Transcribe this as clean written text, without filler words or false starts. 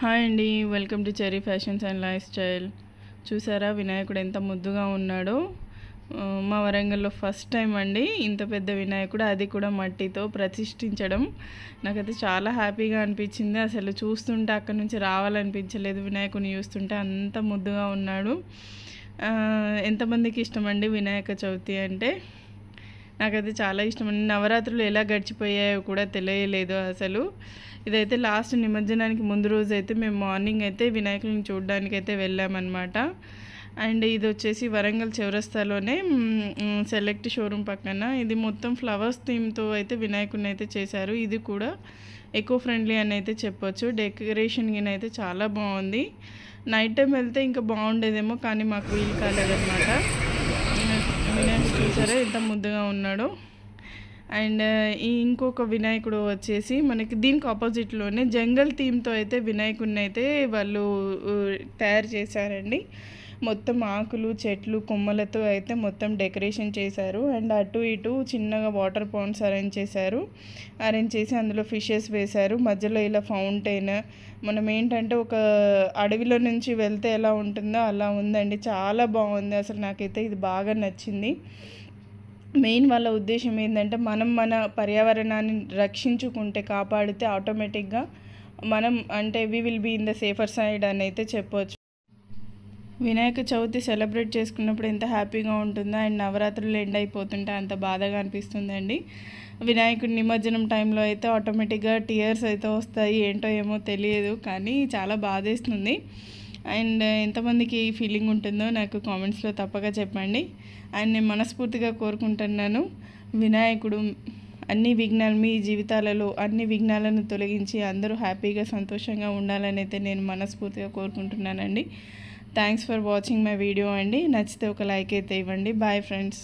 Hi అండి, welcome to cherry fashions and life style. చూసారా వినాయకుడు ఎంత ముద్దుగా ఉన్నాడో. మా వరంగల్లో ఫస్ట్ టైం అండి ఇంత పెద్ద వినాయకుడు, అది కూడా మట్టితో ప్రతిష్ఠించడం. నాకైతే చాలా హ్యాపీగా అనిపించింది. అసలు చూస్తుంటే అక్కడి నుంచి రావాలనిపించలేదు. వినాయకుడిని చూస్తుంటే అంత ముద్దుగా ఉన్నాడు. ఎంతమందికి ఇష్టం అండి వినాయక చవితి అంటే? నాకైతే చాలా ఇష్టం అండి. నవరాత్రులు ఎలా గడిచిపోయాయో కూడా తెలియలేదు అసలు. ఇదైతే లాస్ట్ నిమజ్జనానికి ముందు రోజు అయితే మేము మార్నింగ్ అయితే వినాయకుడిని చూడడానికి అయితే వెళ్ళామన్నమాట. అండ్ ఇది వచ్చేసి వరంగల్ చౌరస్తాలోనే సెలెక్ట్ షోరూమ్ పక్కన. ఇది మొత్తం ఫ్లవర్స్ థీమ్తో అయితే వినాయకుడిని అయితే చేశారు. ఇది కూడా ఎకో ఫ్రెండ్లీ అని అయితే చెప్పొచ్చు. డెకరేషన్ గిన అయితే చాలా బాగుంది. నైట్ టైం వెళ్తే ఇంకా బాగుండేదేమో, కానీ మాకు వీలు కాలేదన్నమాట. వినాయకుడు చూసారా ఎంత ముద్దుగా ఉన్నాడో. అండ్ ఇంకొక వినాయకుడు వచ్చేసి మనకి దీనికి ఆపోజిట్లోనే జంగల్ థీమ్తో అయితే వినాయకుడిని అయితే వాళ్ళు తయారు చేశారండి. మొత్తం ఆకులు, చెట్లు, కొమ్మలతో అయితే మొత్తం డెకరేషన్ చేశారు. అండ్ అటు ఇటు చిన్నగా వాటర్ పౌండ్స్ అరేంజ్ చేసి అందులో ఫిషెస్ వేశారు. మధ్యలో ఇలా ఫౌంటైన్. మనం ఏంటంటే ఒక అడవిలో నుంచి వెళ్తే ఎలా ఉంటుందో అలా ఉందండి. చాలా బాగుంది. అసలు నాకైతే ఇది బాగా నచ్చింది. మెయిన్ వాళ్ళ ఉద్దేశం ఏంటంటే మనం మన పర్యావరణాన్ని రక్షించుకుంటే, కాపాడితే ఆటోమేటిక్గా మనం అంటే we will be in the safer side అని అయితే చెప్పవచ్చు. వినాయక చవితి సెలబ్రేట్ చేసుకున్నప్పుడు ఎంత హ్యాపీగా ఉంటుందో, అండ్ నవరాత్రులు ఎండ్ అయిపోతుంటే అంత బాధగా అనిపిస్తుందండి. వినాయకుడి నిమజ్జనం టైంలో అయితే ఆటోమేటిక్గా టీయర్స్ అయితే వస్తాయి. ఏంటో ఏమో తెలియదు, కానీ చాలా బాధేస్తుంది. అండ్ ఎంతమందికి ఈ ఫీలింగ్ ఉంటుందో నాకు కామెంట్స్లో తప్పక చెప్పండి. అండ్ నేను మనస్ఫూర్తిగా కోరుకుంటున్నాను, వినాయకుడు మీ జీవితాలలో అన్ని విఘ్నాలను తొలగించి అందరూ హ్యాపీగా సంతోషంగా ఉండాలని అయితే నేను మనస్ఫూర్తిగా కోరుకుంటున్నానండి. Thanks for watching my video అండి. నచ్చితే ఒక లైక్ అయితే ఇవ్వండి. Bye friends.